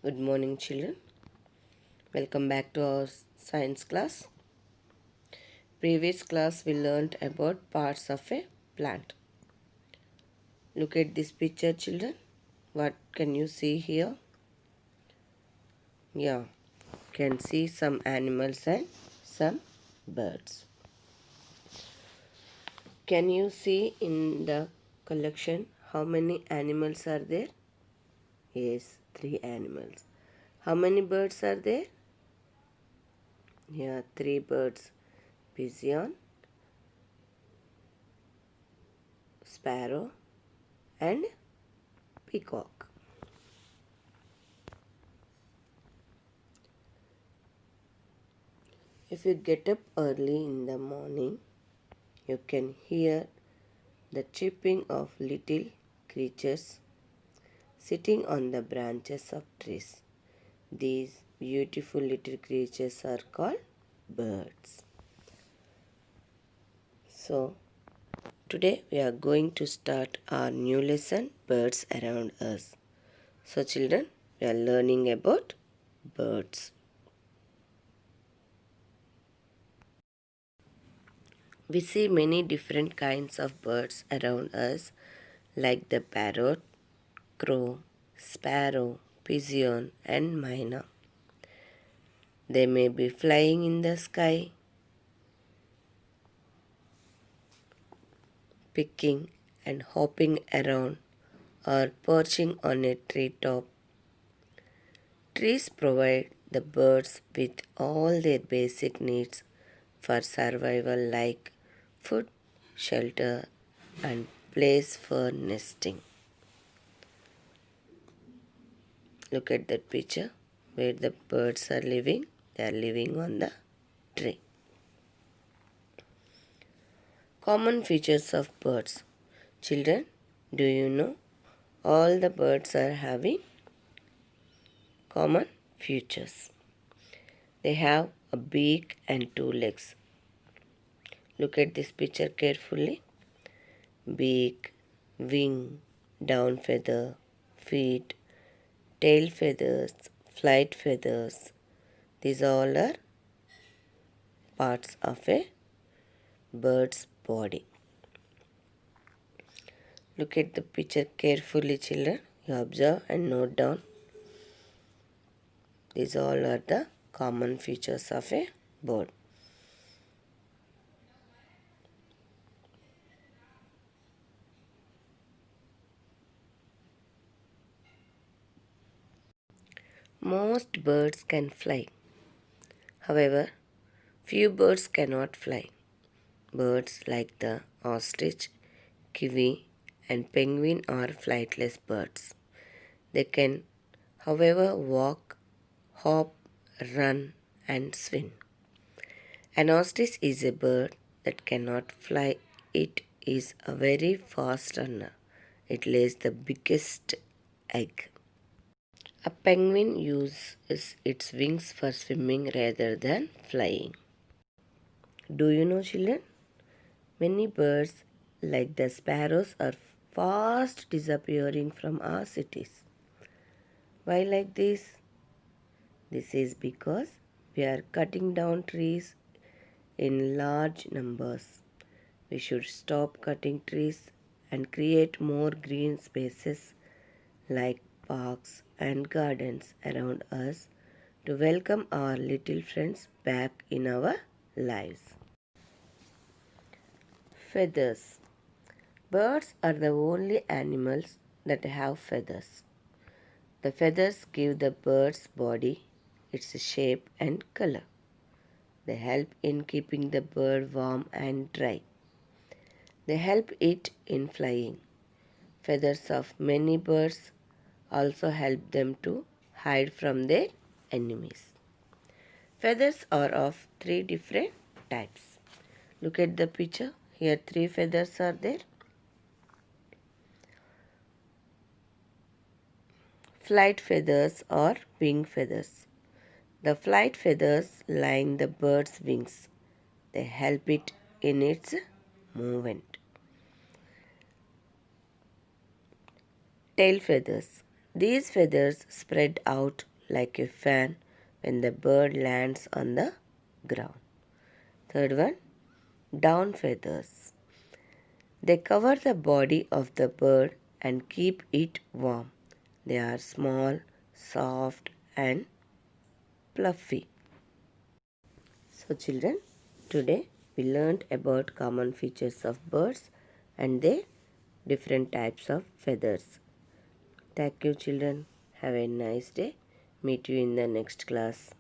Good morning, children. Welcome back to our science class. Previous class we learned about parts of a plant. Look at this picture, children. What can you see here? Yeah, can see some animals and some birds. Can you see in the collection how many animals are there? Yes, 3 animals. How many birds are there? Yeah, 3 birds. Pigeon, sparrow and peacock. If you get up early in the morning, you can hear the chirping of little creatures sitting on the branches of trees. These beautiful little creatures are called birds. So, today we are going to start our new lesson, Birds Around Us. So, children, we are learning about birds. We see many different kinds of birds around us, like the parrot, crow, sparrow, pigeon, and myna. They may be flying in the sky, picking and hopping around, or perching on a treetop. Trees provide the birds with all their basic needs for survival, like food, shelter, and place for nesting. Look at that picture where the birds are living. They are living on the tree. Common features of birds. Children, do you know all the birds are having common features? They have a beak and 2 legs. Look at this picture carefully. Beak, wing, down feather, feet, tail feathers, flight feathers. These all are parts of a bird's body. Look at the picture carefully, children. You observe and note down. These all are the common features of a bird. Most birds can fly. However, few birds cannot fly. Birds like the ostrich, kiwi, and penguin are flightless birds. They can, however, walk, hop, run, and swim. An ostrich is a bird that cannot fly. It is a very fast runner. It lays the biggest egg. A penguin uses its wings for swimming rather than flying. Do you know, children? Many birds, like the sparrows, are fast disappearing from our cities. Why like this? This is because we are cutting down trees in large numbers. We should stop cutting trees and create more green spaces like parks and gardens around us to welcome our little friends back in our lives. Feathers. Birds are the only animals that have feathers. The feathers give the bird's body its shape and color. They help in keeping the bird warm and dry. They help it in flying. Feathers of many birds also help them to hide from their enemies. Feathers are of 3 different types. Look at the picture. Here 3 feathers are there. Flight feathers or wing feathers. The flight feathers line the bird's wings. They help it in its movement. Tail feathers. These feathers spread out like a fan when the bird lands on the ground. Third one, down feathers. They cover the body of the bird and keep it warm. They are small, soft, and fluffy. So, children, today we learned about common features of birds and their different types of feathers. Thank you, children. Have a nice day. Meet you in the next class.